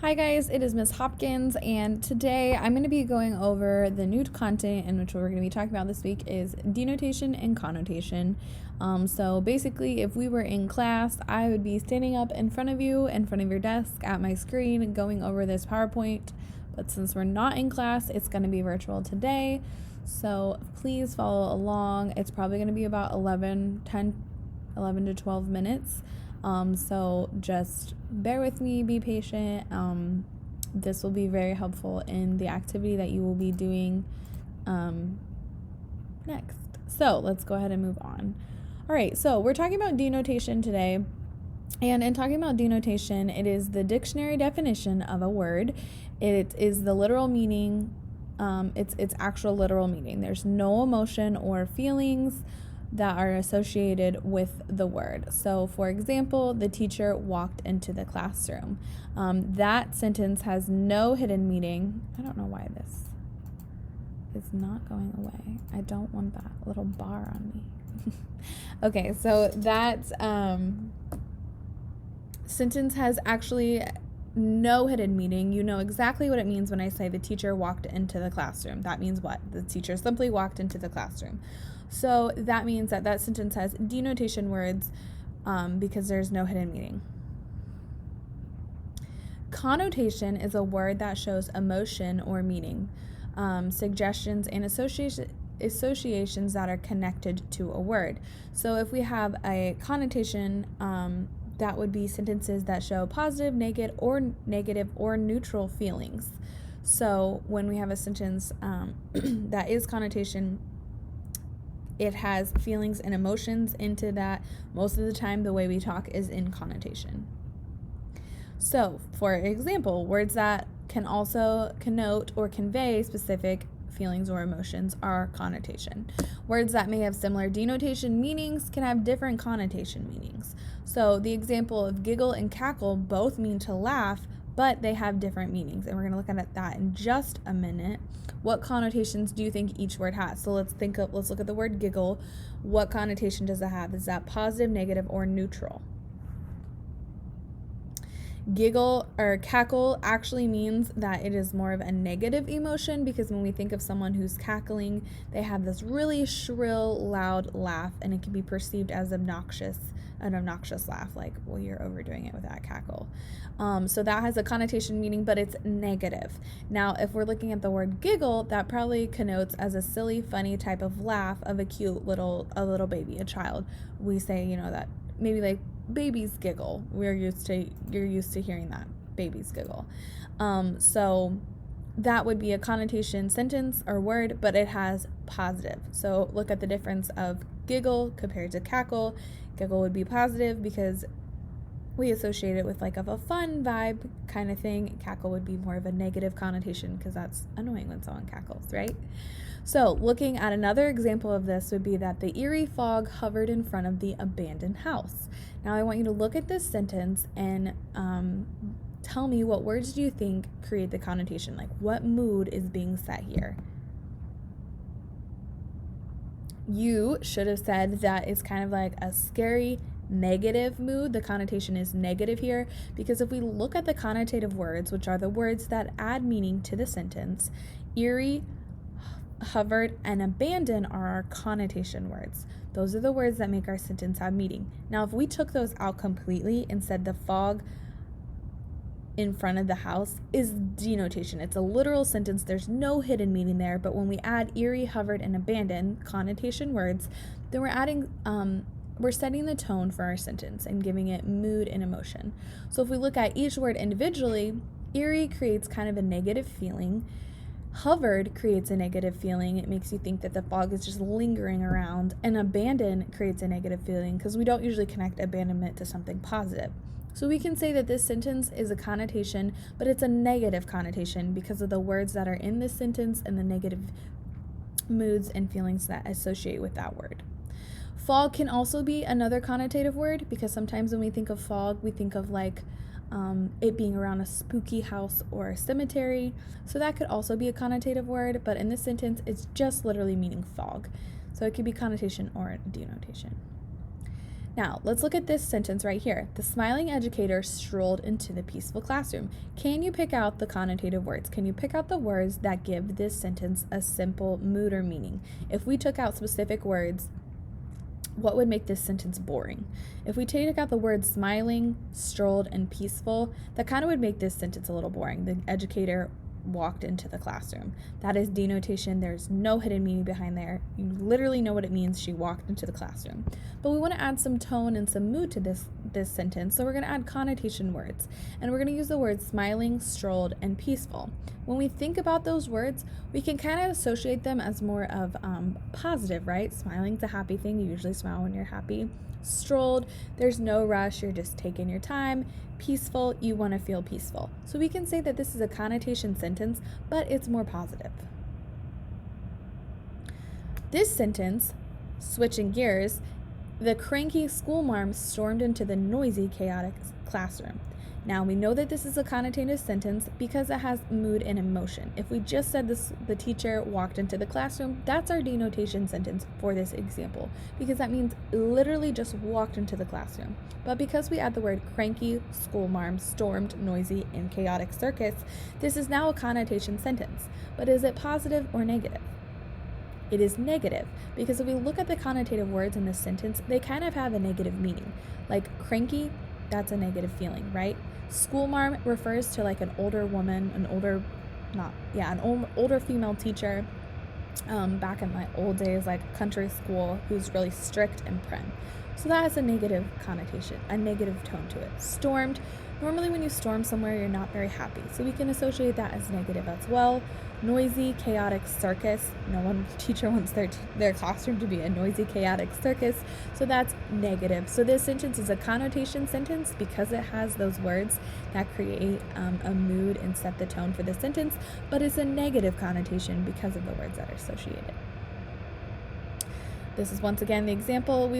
Hi guys, it is Miss Hopkins, and today I'm going to be going over the new content, and which we're going to be talking about this week is denotation and connotation. So basically, if we were in class, I would be standing up in front of you, in front of your desk, at my screen, going over this PowerPoint. But since we're not in class, it's going to be virtual today. So please follow along. It's probably going to be about 11 to 12 minutes. So just bear with me, be patient. This will be very helpful in the activity that you will be doing next. So let's go ahead and move on. All right, so we're talking about denotation today. And in talking about denotation, it is the dictionary definition of a word. It is the literal meaning, its actual literal meaning. There's no emotion or feelings that are associated with the word. So, for example, the teacher walked into the classroom. That sentence has no hidden meaning. I don't know why this is not going away. I don't want that little bar on me. Okay, so that sentence has actually no hidden meaning. You know exactly what it means when I say the teacher walked into the classroom. That means what? The teacher simply walked into the classroom. So that means that sentence has denotation words because there's no hidden meaning. Connotation is a word that shows emotion or meaning, suggestions and associations that are connected to a word. So if we have a connotation, that would be sentences that show positive, negative, or neutral feelings. So when we have a sentence that is connotation, it has feelings and emotions into that. Most of the time, the way we talk is in connotation. So, for example, words that can also connote or convey specific feelings or emotions are connotation. Words that may have similar denotation meanings can have different connotation meanings. So, the example of giggle and cackle both mean to laugh, but they have different meanings, and we're going to look at that in just a minute. What connotations do you think each word has? So let's look at the word giggle. What connotation does it have? Is that positive, negative, or neutral? Giggle or cackle actually means that it is more of a negative emotion, because when we think of someone who's cackling, they have this really shrill, loud laugh, and it can be perceived as an obnoxious laugh, like, well, you're overdoing it with that cackle. So that has a connotation meaning, but it's negative. Now, if we're looking at the word giggle, that probably connotes as a silly, funny type of laugh of a cute little baby, a child. We say, that maybe like babies giggle. You're used to hearing that, babies giggle. So that would be a connotation sentence or word, but it has positive. So look at the difference of giggle compared to cackle. Giggle would be positive because we associate it with like a fun vibe kind of thing. Cackle would be more of a negative connotation because that's annoying when someone cackles, right? So looking at another example of this would be that the eerie fog hovered in front of the abandoned house. Now I want you to look at this sentence and tell me, what words do you think create the connotation? Like, what mood is being set here? You should have said that it's kind of like a scary, negative mood. The connotation is negative here because if we look at the connotative words, which are the words that add meaning to the sentence, eerie, hovered, and abandon are our connotation words. Those are the words that make our sentence have meaning. Now, if we took those out completely and said the fog in front of the house is denotation. It's a literal sentence. There's no hidden meaning there. But when we add eerie, hovered, and abandoned connotation words, then we're setting the tone for our sentence and giving it mood and emotion. So if we look at each word individually, eerie creates kind of a negative feeling. Hovered creates a negative feeling. It makes you think that the fog is just lingering around. And abandon creates a negative feeling because we don't usually connect abandonment to something positive. So we can say that this sentence is a connotation, but it's a negative connotation because of the words that are in this sentence and the negative moods and feelings that associate with that word. Fog can also be another connotative word because sometimes when we think of fog, we think of like it being around a spooky house or a cemetery. So that could also be a connotative word, but in this sentence, it's just literally meaning fog. So it could be connotation or denotation. Now, let's look at this sentence right here. The smiling educator strolled into the peaceful classroom. Can you pick out the connotative words? Can you pick out the words that give this sentence a simple mood or meaning? If we took out specific words, what would make this sentence boring? If we take out the words smiling, strolled, and peaceful, that kind of would make this sentence a little boring. The educator walked into the classroom. That is denotation. There's no hidden meaning behind there. You literally know what it means. She walked into the classroom. But we want to add some tone and some mood to this sentence, so we're going to add connotation words. And we're going to use the words smiling, strolled, and peaceful. When we think about those words, we can kind of associate them as more of positive, right? Smiling's a happy thing. You usually smile when you're happy. Strolled, there's no rush. You're just taking your time. Peaceful, you want to feel peaceful. So we can say that this is a connotation sentence, but it's more positive. This sentence, switching gears, the cranky schoolmarm stormed into the noisy, chaotic classroom. Now, we know that this is a connotative sentence because it has mood and emotion. If we just said this, the teacher walked into the classroom, that's our denotation sentence for this example, because that means literally just walked into the classroom. But because we add the word cranky, schoolmarm, stormed, noisy, and chaotic circus, this is now a connotation sentence. But is it positive or negative? It is negative, because if we look at the connotative words in this sentence, they kind of have a negative meaning. Like cranky, that's a negative feeling, right? Schoolmarm refers to like an older woman, an older female teacher back in my old days, like country school, who's really strict and prim. So that has a negative connotation, a negative tone to it. Stormed, normally when you storm somewhere, you're not very happy. So we can associate that as negative as well. Noisy, chaotic circus. No one teacher wants their classroom to be a noisy, chaotic circus. So that's negative. So this sentence is a connotation sentence because it has those words that create a mood and set the tone for the sentence, but it's a negative connotation because of the words that are associated. This is once again the example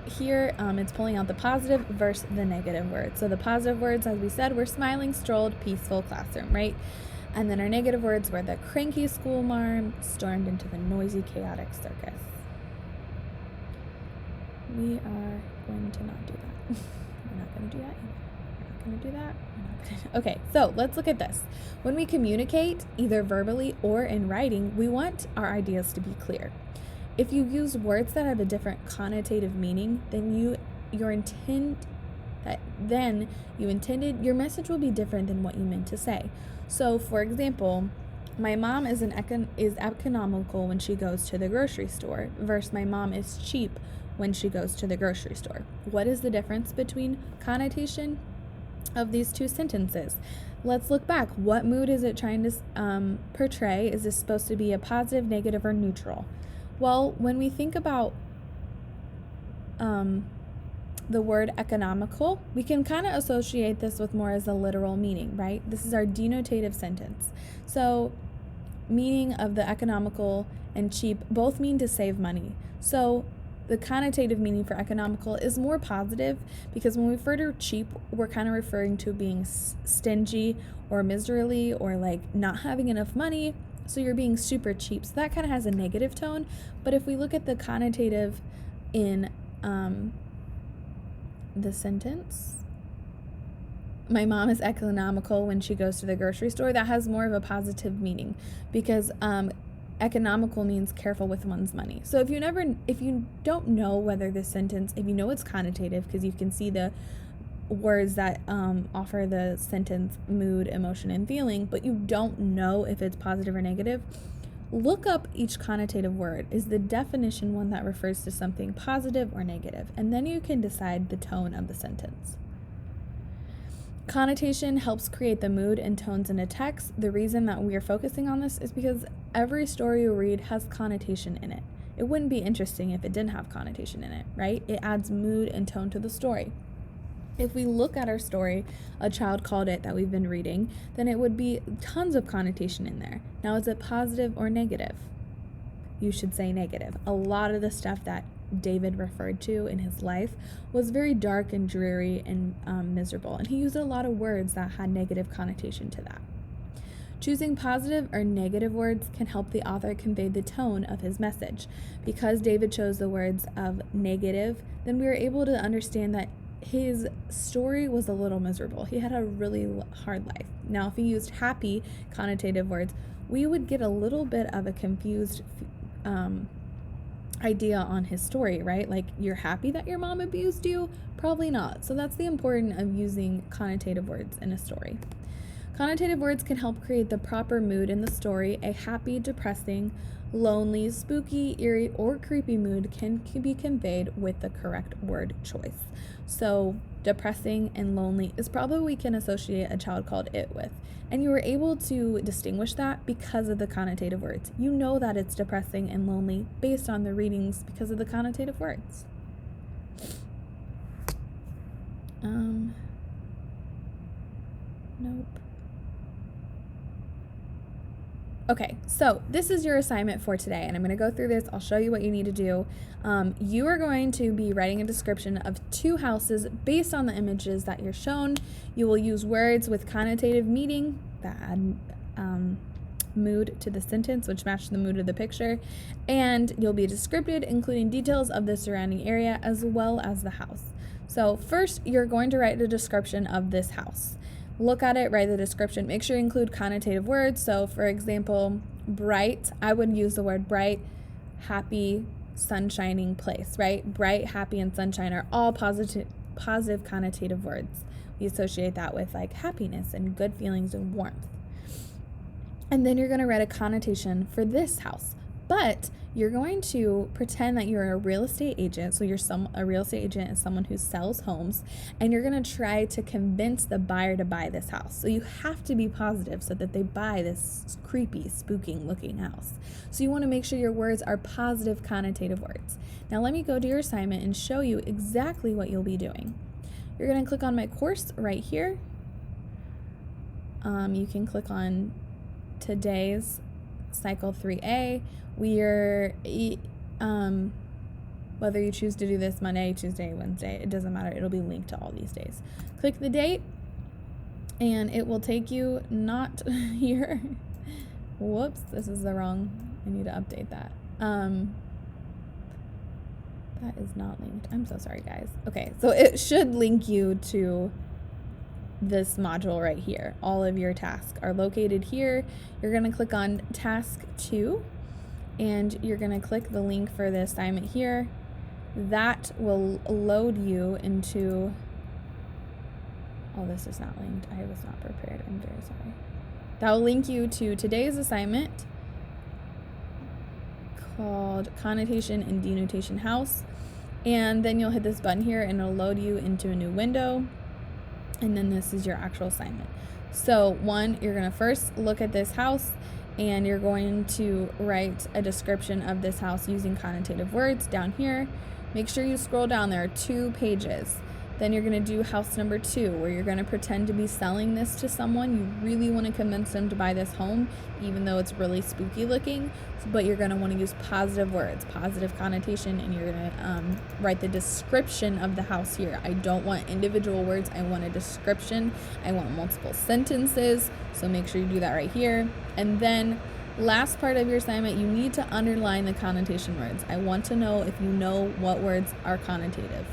here. It's pulling out the positive versus the negative words. So the positive words, as we said, were smiling, strolled, peaceful classroom, right? And then our negative words were the cranky schoolmarm stormed into the noisy, chaotic circus. We are going to not do that. We're not going to do that. We're not going to do that. Okay, so let's look at this. When we communicate, either verbally or in writing, we want our ideas to be clear. If you use words that have a different connotative meaning, then your message will be different than what you meant to say. So, for example, my mom is economical when she goes to the grocery store versus my mom is cheap when she goes to the grocery store. What is the difference between connotation of these two sentences? Let's look back. What mood is it trying to portray? Is this supposed to be a positive, negative, or neutral? Well, when we think about the word economical, we can kind of associate this with more as a literal meaning, right? This is our denotative sentence. So, meaning of the economical and cheap both mean to save money. So, the connotative meaning for economical is more positive because when we refer to cheap, we're kind of referring to being stingy or miserly or like not having enough money. So you're being super cheap. So that kind of has a negative tone. But if we look at the connotative in the sentence, my mom is economical when she goes to the grocery store, that has more of a positive meaning because economical means careful with one's money. So if you don't know whether this sentence, if you know it's connotative because you can see the words that offer the sentence mood, emotion, and feeling, but you don't know if it's positive or negative, look up each connotative word. Is the definition one that refers to something positive or negative? And then you can decide the tone of the sentence. Connotation helps create the mood and tones in a text. The reason that we are focusing on this is because every story you read has connotation in it. It wouldn't be interesting if it didn't have connotation in it, right? It adds mood and tone to the story. If we look at our story, A Child Called It, that we've been reading, then it would be tons of connotation in there. Now, is it positive or negative? You should say negative. A lot of the stuff that David referred to in his life was very dark and dreary and miserable, and he used a lot of words that had negative connotation to that. Choosing positive or negative words can help the author convey the tone of his message. Because David chose the words of negative, then we were able to understand that his story was a little miserable. He had a really hard life. Now, if he used happy connotative words, we would get a little bit of a confused idea on his story, right? Like, you're happy that your mom abused you? Probably not. So that's the importance of using connotative words in a story. Connotative words can help create the proper mood in the story. A happy, depressing, lonely, spooky, eerie, or creepy mood can be conveyed with the correct word choice. So depressing and lonely is probably what we can associate a child called it with. And you were able to distinguish that because of the connotative words. You know that it's depressing and lonely based on the readings because of the connotative words. Nope. Okay, so this is your assignment for today, and I'm going to go through this. I'll show you what you need to do. You are going to be writing a description of 2 houses based on the images that you're shown. You will use words with connotative meaning that add mood to the sentence, which match the mood of the picture, and you'll be descriptive, including details of the surrounding area as well as the house. So first, you're going to write the description of this house. Look at it, write the description. Make sure you include connotative words. So, for example, bright, I would use the word bright, happy, sunshining place, right? Bright, happy, and sunshine are all positive connotative words. We associate that with like happiness and good feelings and warmth. And then you're going to write a connotation for this house. But you're going to pretend that you're a real estate agent. So a real estate agent is someone who sells homes, and you're going to try to convince the buyer to buy this house. So you have to be positive so that they buy this creepy, spooking looking house. So you want to make sure your words are positive connotative words. Now let me go to your assignment and show you exactly what you'll be doing. You're going to click on my course right here. You can click on today's Cycle 3A. We're whether you choose to do this Monday, Tuesday, Wednesday, it doesn't matter. It'll be linked to all these days. Click the date, and it will take you not here. Whoops, this is the wrong. I need to update that. That is not linked. I'm so sorry, guys. Okay, so it should link you to this module right here. All of your tasks are located here. You're going to click on task 2, and you're going to click the link for the assignment here. That will load you into, oh, this is not linked. I was not prepared. I'm very sorry. That will link you to today's assignment called Connotation and Denotation House. And then you'll hit this button here and it'll load you into a new window. And then this is your actual assignment. So one, you're going to first look at this house, and you're going to write a description of this house using connotative words down here. Make sure you scroll down. There are 2 pages. Then you're going to do house number 2, where you're going to pretend to be selling this to someone. You really want to convince them to buy this home, even though it's really spooky looking. But you're going to want to use positive words, positive connotation, and you're going to write the description of the house here. I don't want individual words. I want a description. I want multiple sentences. So make sure you do that right here. And then last part of your assignment, you need to underline the connotation words. I want to know if you know what words are connotative.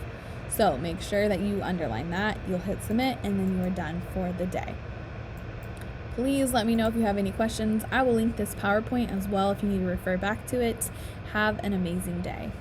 So make sure that you underline that. You'll hit submit, and then you are done for the day. Please let me know if you have any questions. I will link this PowerPoint as well if you need to refer back to it. Have an amazing day.